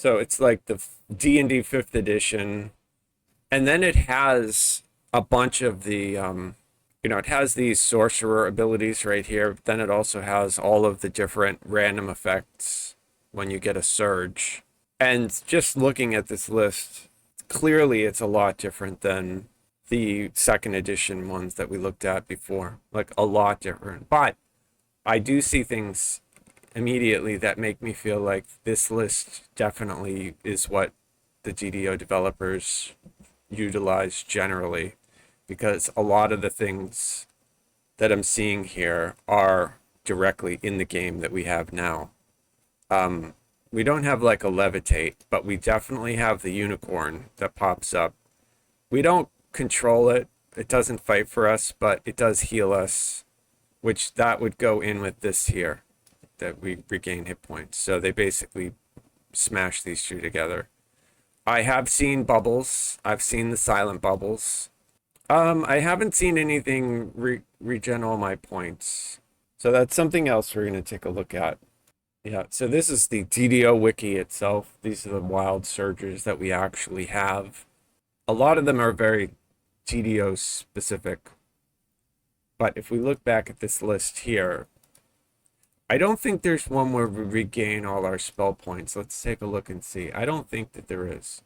So it's like the D&D 5th edition, and then it has a bunch of the it has these sorcerer abilities right here. Then it also has all of the different random effects when you get a surge. And just looking at this list, clearly it's a lot different than the second edition ones that we looked at before. Like a lot different. But I do see things immediately that make me feel like this list definitely is what the GDO developers utilize generally, because a lot of the things that I'm seeing here are directly in the game that we have now. We don't have like a levitate, but we definitely have the unicorn that pops up. We don't control it. It doesn't fight for us, but it does heal us, which that would go in with this here, that we regain hit points. So they basically smash these two together. I have seen bubbles. I've seen the silent bubbles. I haven't seen anything regen all my points. So that's something else we're going to take a look at. Yeah, so this is the DDO wiki itself. These are the wild surges that we actually have. A lot of them are very DDO specific. But if we look back at this list here, I don't think there's one where we regain all our spell points. Let's take a look and see. I don't think that there is.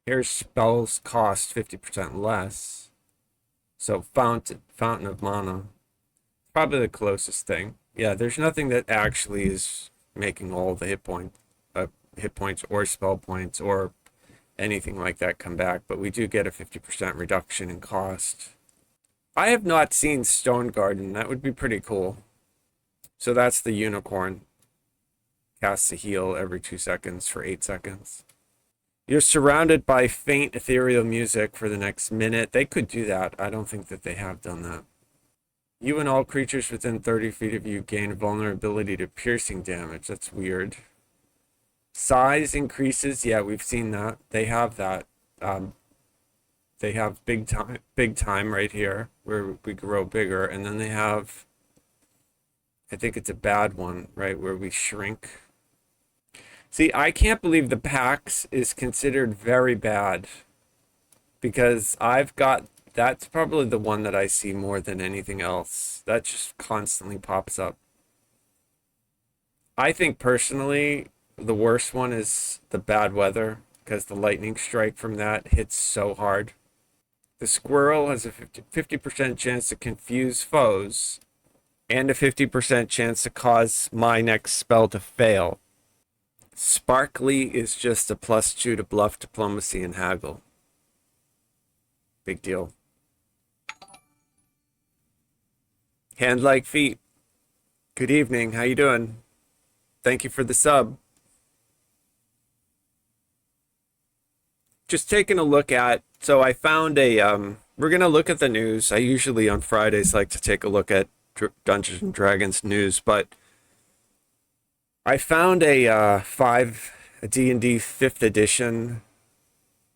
Here's spells cost 50% less. So Fountain of Mana. Probably the closest thing. Yeah, there's nothing that actually is making all the hit points or spell points or anything like that come back, but we do get a 50% reduction in cost. I have not seen Stone Garden. That would be pretty cool. So that's the unicorn. Casts a heal every 2 seconds for 8 seconds. You're surrounded by faint ethereal music for the next minute. They could do that. I don't think that they have done that. You and all creatures within 30 feet of you gain vulnerability to piercing damage. That's weird. Size increases. Yeah, we've seen that. They have that. They have big time right here where we grow bigger. And then they have, I think it's a bad one, right, where we shrink. See, I can't believe the PAX is considered very bad, because that's probably the one that I see more than anything else. That just constantly pops up. I think personally, the worst one is the bad weather, because the lightning strike from that hits so hard. The squirrel has a 50% chance to confuse foes and a 50% chance to cause my next spell to fail. Sparkly is just a +2 to bluff, diplomacy, and haggle. Big deal. Hand like feet. Good evening. How you doing? Thank you for the sub. Just taking a look at, so I found we're going to look at the news. I usually on Fridays like to take a look at Dungeons and Dragons news, but I found a D&D 5th edition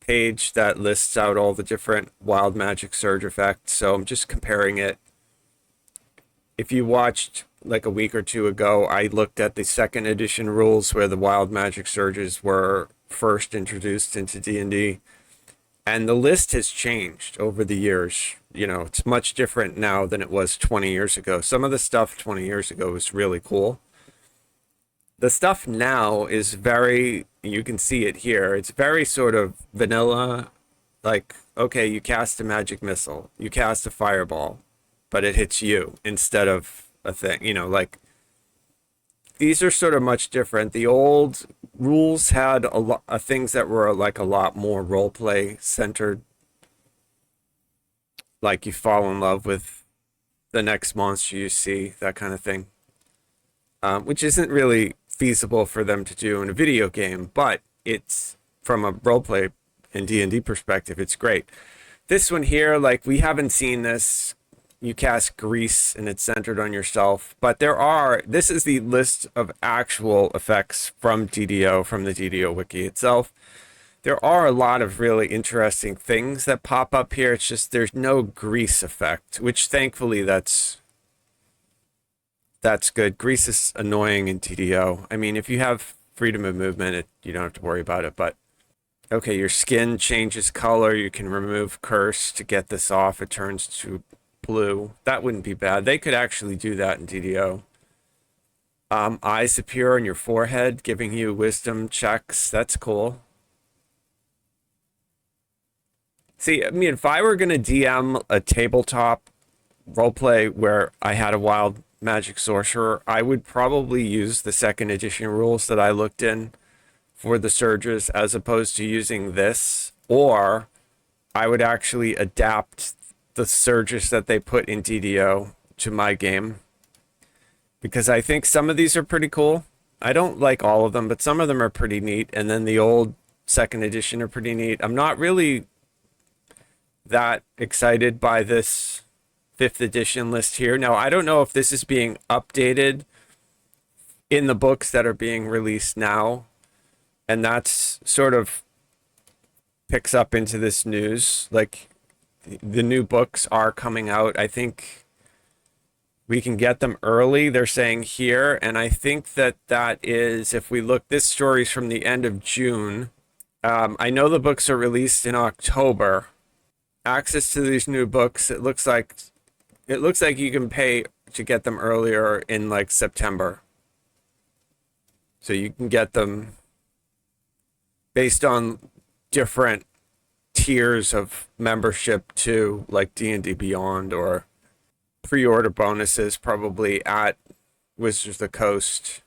page that lists out all the different wild magic surge effects. So I'm just comparing it. If you watched like a week or two ago, I looked at the 2nd edition rules where the wild magic surges were first introduced into D&D. And the list has changed over the years. You know, it's much different now than it was 20 years ago. Some of the stuff 20 years ago was really cool. The stuff now is very, you can see it here, it's very sort of vanilla. Like, okay, you cast a magic missile, you cast a fireball, but it hits you instead of a thing, you know, like, these are sort of much different. The old rules had a lot of things that were like a lot more role play centered. Like you fall in love with the next monster you see, that kind of thing. Which isn't really feasible for them to do in a video game, but it's, from a roleplay and D&D perspective, it's great. This one here, like, we haven't seen this. You cast grease and it's centered on yourself, but this is the list of actual effects from DDO, from the DDO wiki itself. There are a lot of really interesting things that pop up here. It's just there's no grease effect, which thankfully that's good. Grease is annoying in TDO. I mean, if you have freedom of movement, you don't have to worry about it. But okay, your skin changes color. You can remove curse to get this off. It turns to blue. That wouldn't be bad. They could actually do that in DDO. Eyes appear on your forehead, giving you wisdom checks. That's cool. See, I mean, if I were going to DM a tabletop roleplay where I had a wild magic sorcerer, I would probably use the second edition rules that I looked in for the surges as opposed to using this, or I would actually adapt the surges that they put in DDO to my game, because I think some of these are pretty cool. I don't like all of them, but some of them are pretty neat, and then the old second edition are pretty neat. I'm not really that excited by this 5th edition list here. Now, I don't know if this is being updated in the books that are being released now, and that's sort of picks up into this news. Like, the new books are coming out. I think we can get them early, they're saying here, and I think that that is, if we look, this story's from the end of June. I know the books are released in October. Access to these new books, it looks like you can pay to get them earlier in like September. So you can get them based on different tiers of membership to like D&D Beyond, or pre-order bonuses probably at Wizards of the Coast.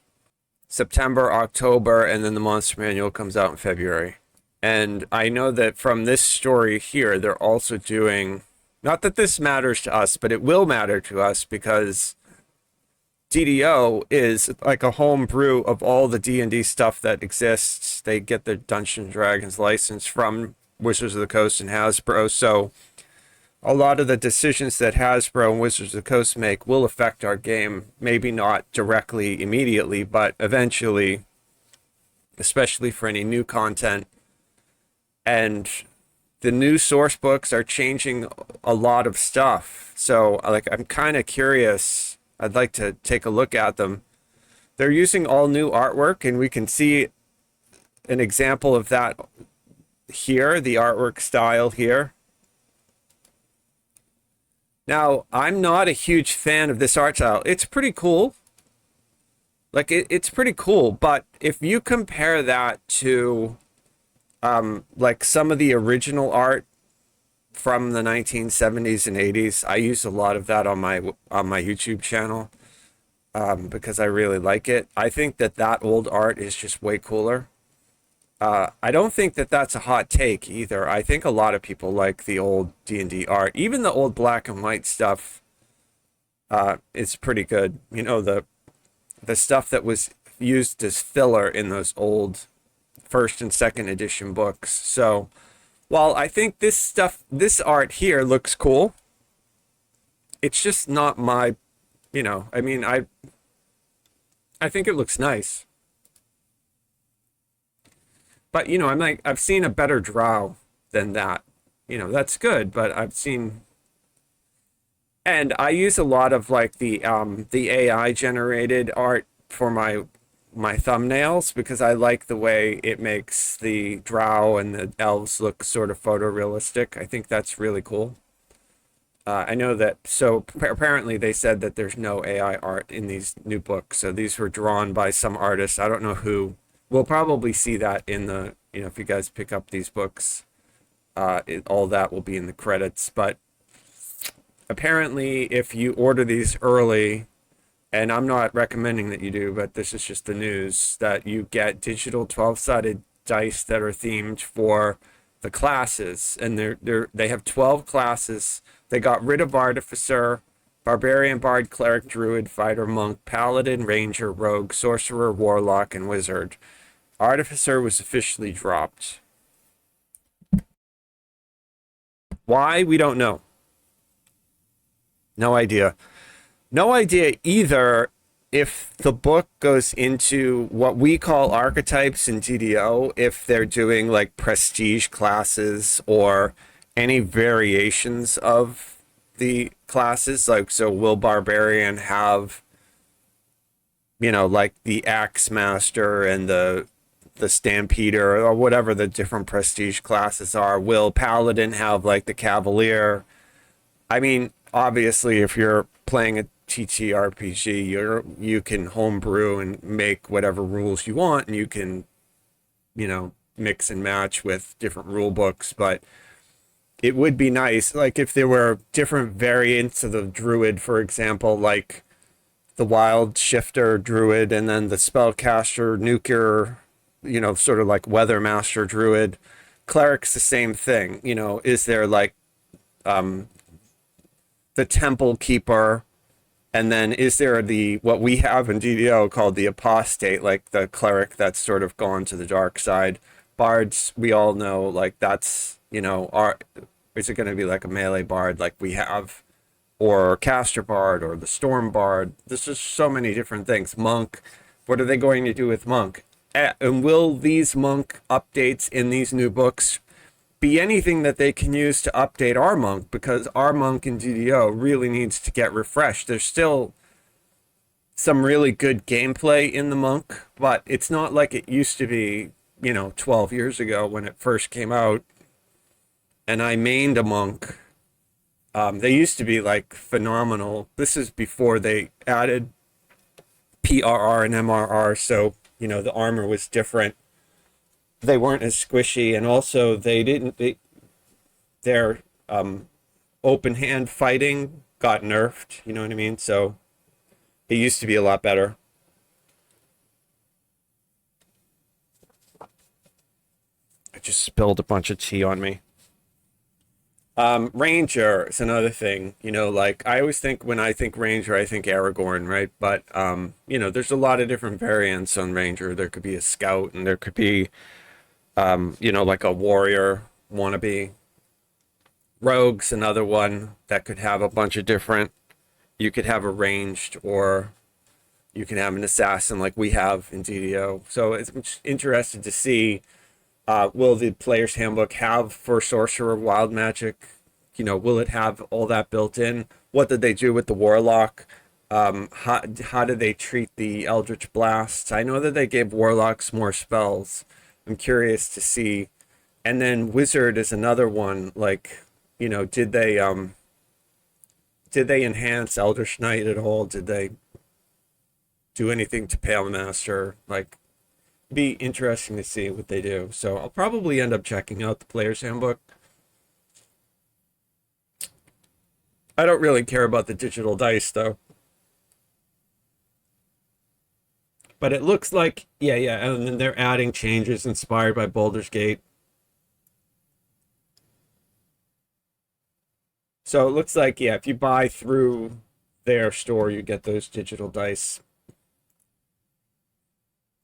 September, October, and then the Monster Manual comes out in February. And I know that from this story here, they're also doing, not that this matters to us, but it will matter to us because DDO is like a home brew of all the D&D stuff that exists. They get their Dungeons & Dragons license from Wizards of the Coast and Hasbro. So a lot of the decisions that Hasbro and Wizards of the Coast make will affect our game. Maybe not directly immediately, but eventually, especially for any new content. And the new source books are changing a lot of stuff. So like, I'm kind of curious. I'd like to take a look at them. They're using all new artwork, and we can see an example of that here, the artwork style here. Now, I'm not a huge fan of this art style. It's pretty cool. Like, it's pretty cool, but if you compare that to like some of the original art from the 1970s and 80s, I use a lot of that on my YouTube channel because I really like it. I think that old art is just way cooler. I don't think that that's a hot take either. I think a lot of people like the old D&D art. Even the old black and white stuff is pretty good. You know, the stuff that was used as filler in those old 1st and 2nd edition books. So while I think this art here looks cool, it's just not my, I mean, I think it looks nice. But, I'm like, I've seen a better drow than that. That's good, but I've seen, and I use a lot of like the AI generated art for my thumbnails because I like the way it makes the drow and the elves look sort of photorealistic. I think that's really cool. I know that, so apparently they said that there's no AI art in these new books. So these were drawn by some artist. I don't know who. We'll probably see that in the, if you guys pick up these books, all that will be in the credits. But apparently if you order these early, and I'm not recommending that you do, but this is just the news, that you get digital 12-sided dice that are themed for the classes. And they have 12 classes. They got rid of Artificer, Barbarian, Bard, Cleric, Druid, Fighter, Monk, Paladin, Ranger, Rogue, Sorcerer, Warlock, and Wizard. Artificer was officially dropped. Why? We don't know. No idea. No idea either if the book goes into what we call archetypes in DDO, if they're doing like prestige classes or any variations of the classes. Like, so will Barbarian have like the Axe Master and the Stampeder or whatever the different prestige classes are. Will Paladin have like the Cavalier? I mean, obviously, if you're playing a TTRPG, you can homebrew and make whatever rules you want, and you can, mix and match with different rule books. But it would be nice, like if there were different variants of the Druid, for example, like the Wild Shifter Druid, and then the Spellcaster Nuker, sort of like Weather Master Druid. Cleric's the same thing. Is there like the Temple Keeper, and then is there the what we have in DDO called the Apostate, like the cleric that's sort of gone to the dark side. Bards, we all know, like that's is it going to be like a melee bard like we have, or caster bard, or the storm bard? There's just so many different things. Monk, what are they going to do with monk? And will these monk updates in these new books be anything that they can use to update our monk? Because our monk in DDO really needs to get refreshed. There's still some really good gameplay in the monk, but it's not like it used to be, 12 years ago when it first came out and I mained a monk. They used to be like phenomenal. This is before they added PRR and MRR, so the armor was different. They weren't as squishy, and also their open hand fighting got nerfed. You know what I mean? So it used to be a lot better. I just spilled a bunch of tea on me. Ranger is another thing, like I always think when I think Ranger, I think Aragorn, right? But, there's a lot of different variants on Ranger. There could be a scout, and there could be, like a warrior wannabe. Rogue's another one that could have a bunch of different, you could have a ranged, or you can have an assassin like we have in DDO. So it's interesting to see, will the player's handbook have for sorcerer wild magic? Will it have all that built in? What did they do with the warlock? How did they treat the eldritch blasts? I know that they gave warlocks more spells. I'm curious to see. And then wizard is another one. Like, did they enhance Eldritch Knight at all? Did they do anything to Pale Master? Like, be interesting to see what they do. So I'll probably end up checking out the player's handbook. I don't really care about the digital dice though. But it looks like, yeah, and then they're adding changes inspired by Baldur's Gate. So it looks like, yeah, if you buy through their store, you get those digital dice.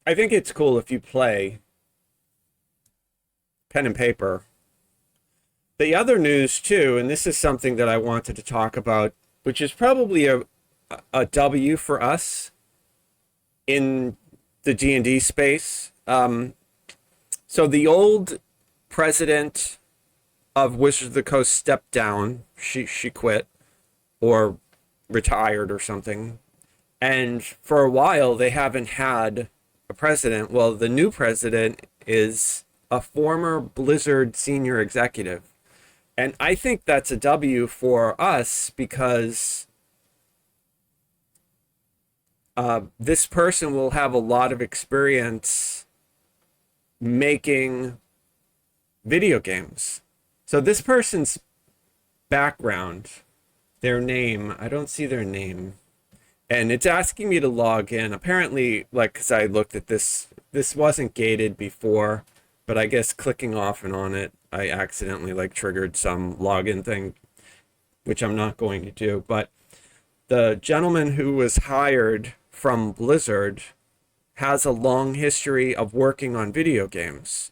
I think it's cool if you play pen and paper. The other news too, and this is something that I wanted to talk about, which is probably a W for us in the D&D space. So the old president of Wizards of the Coast stepped down. She quit or retired or something. And for a while, they haven't had a president. Well, the new president is a former Blizzard senior executive. And I think that's a W for us because this person will have a lot of experience making video games. So this person's background, their name, I don't see their name. And it's asking me to log in. Apparently, like, because I looked at this wasn't gated before, but I guess clicking off and on it, I accidentally like triggered some login thing, which I'm not going to do. But the gentleman who was hired from Blizzard has a long history of working on video games.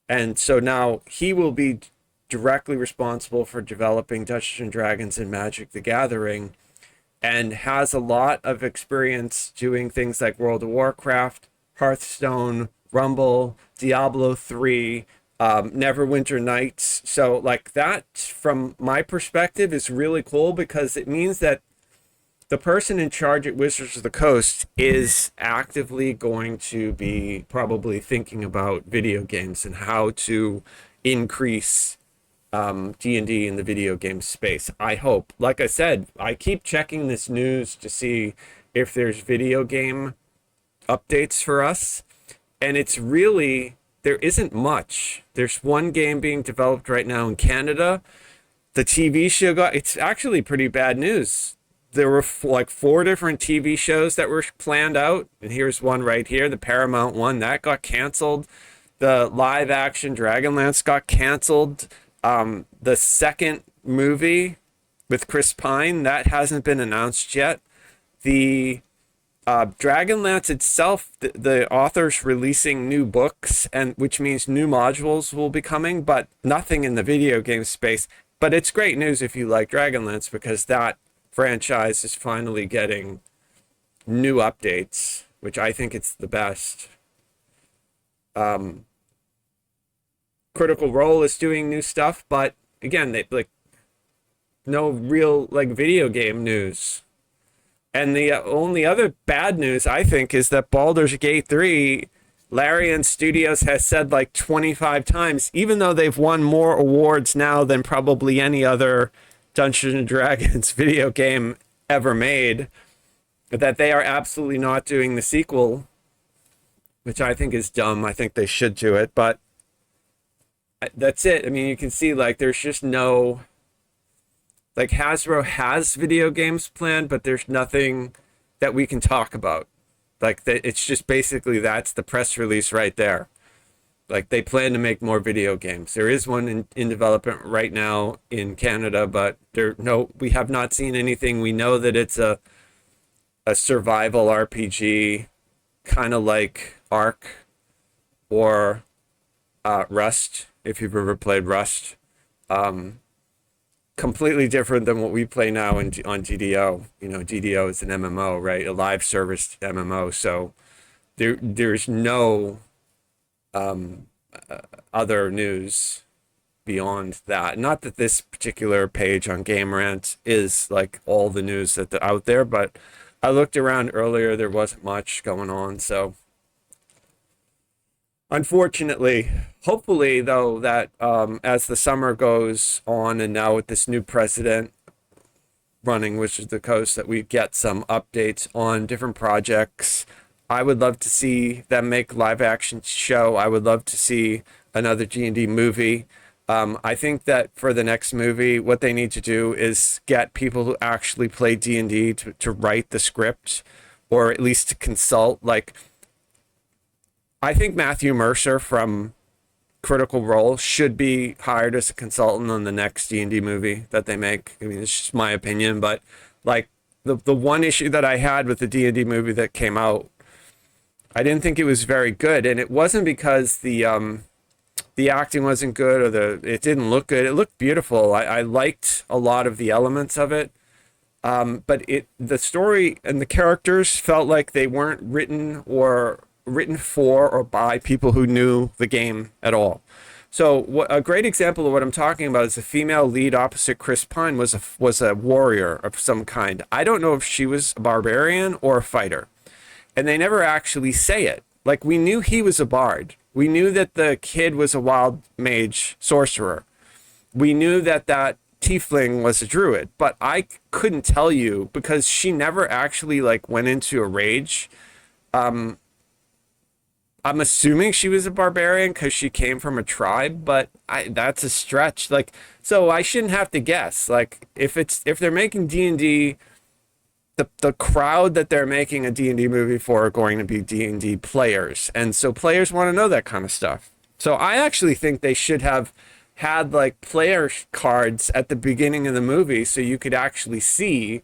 And so now he will be directly responsible for developing Dungeons and Dragons and Magic the Gathering, and has a lot of experience doing things like World of Warcraft, Hearthstone, Rumble, Diablo 3, Neverwinter Nights. So like that, from my perspective, is really cool because it means that the person in charge at Wizards of the Coast is actively going to be probably thinking about video games and how to increase D&D in the video game space. I hope. Like I said, I keep checking this news to see if there's video game updates for us, and it's really, there isn't much. There's one game being developed right now in Canada. The TV show it's actually pretty bad news. There were like 4 different TV shows that were planned out, and here's one right here, the Paramount one, that got canceled. The live action Dragonlance got canceled. The second movie with Chris Pine, that hasn't been announced yet. The Dragonlance itself, the author's releasing new books, and which means new modules will be coming, but nothing in the video game space. But it's great news if you like Dragonlance, because that franchise is finally getting new updates, which I think it's the best. Critical Role is doing new stuff, but again, they like no real like video game news. And the only other bad news, I think, is that Baldur's Gate 3, Larian Studios has said like 25 times, even though they've won more awards now than probably any other Dungeons and Dragons video game ever made, that they are absolutely not doing the sequel, which I think is dumb. I think they should do it, but that's it. I mean, you can see like there's just no, like Hasbro has video games planned, but there's nothing that we can talk about. Like it's just basically that's the press release right there. Like they plan to make more video games. There is one in development right now in Canada, but we have not seen anything. We know that it's a survival RPG, kind of like Ark or Rust, if you've ever played Rust. Completely different than what we play now on GDO. You know, GDO is an MMO, right? A live service MMO. So there's no other news beyond that. Not that this particular page on Game Rant is like all the news that's out there, but I looked around earlier, there wasn't much going on. So unfortunately, hopefully though, that as the summer goes on and now with this new president running Wizards of the Coast, that we get some updates on different projects. I would love to see them make live action show. I would love to see another D&D movie. I think that for the next movie, what they need to do is get people who actually play D&D to write the script, or at least to consult. Like, I think Matthew Mercer from Critical Role should be hired as a consultant on the next D&D movie that they make. I mean, it's just my opinion, but like the one issue that I had with the D&D movie that came out, I didn't think it was very good, and it wasn't because the acting wasn't good or it didn't look good. It looked beautiful. I liked a lot of the elements of it, but the story and the characters felt like they weren't written for or by people who knew the game at all. So a great example of what I'm talking about is the female lead opposite Chris Pine was a warrior of some kind. I don't know if she was a barbarian or a fighter, and they never actually say it. Like, we knew he was a bard. We knew that the kid was a wild mage sorcerer. We knew that tiefling was a druid, but I couldn't tell you because she never actually like went into a rage. I'm assuming she was a barbarian because she came from a tribe, but that's a stretch. Like, so I shouldn't have to guess. Like, if they're making D&D, the crowd that they're making a D&D movie for are going to be D&D players, and so players want to know that kind of stuff. So I actually think they should have had like player cards at the beginning of the movie, so you could actually see,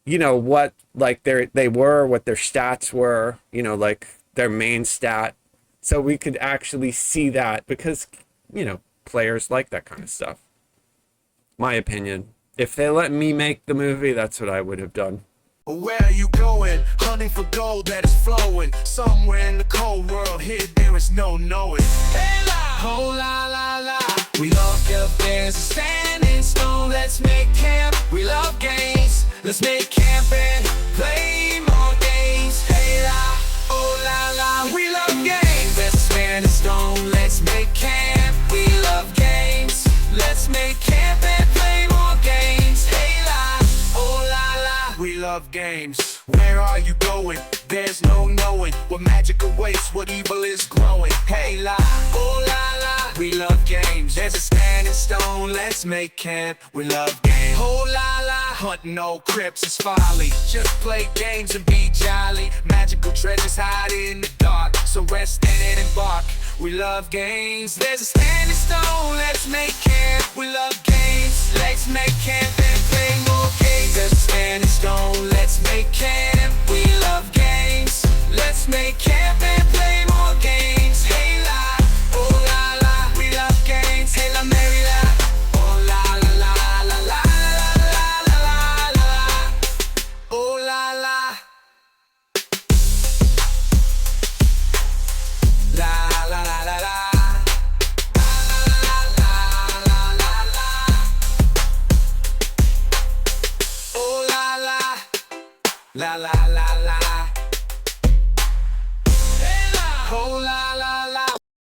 you know, what like they were, what their stats were, you know, like their main stat, so we could actually see that, because, you know, players like that kind of stuff. My opinion. If they let me make the movie, that's what I would have done. Where are you going? Hunting for gold that is flowing. Somewhere in the cold world, here there is no knowing. Hey la, oh la la la. We love the bears, standing stone. Let's make camp. We love games, Let's make camp and play more games. Hey la, oh la la, we love games. Let's stand in stone, let's make camp. We love games. Let's make camp and play more games. Hey la, oh la la, we love games. Where are you going? There's no knowing what magic awaits, what evil is growing. Hey la, oh la la, we love games. There's a standing stone, let's make camp. We love games. Oh la la, hunting old crypts is folly. Just play games and be jolly. Magical treasures hide in the dark, so rest in it and bark. We love games. There's a standing stone, let's make camp. We love games. Let's make camp and play more games. There's a standing stone, let's make camp. We love games. Let's make camp and play more games. Hey la, oh la la, we love games. Hey la, Mary la, oh la la la la la la la la la la, oh la la, la la la la la. La la la la.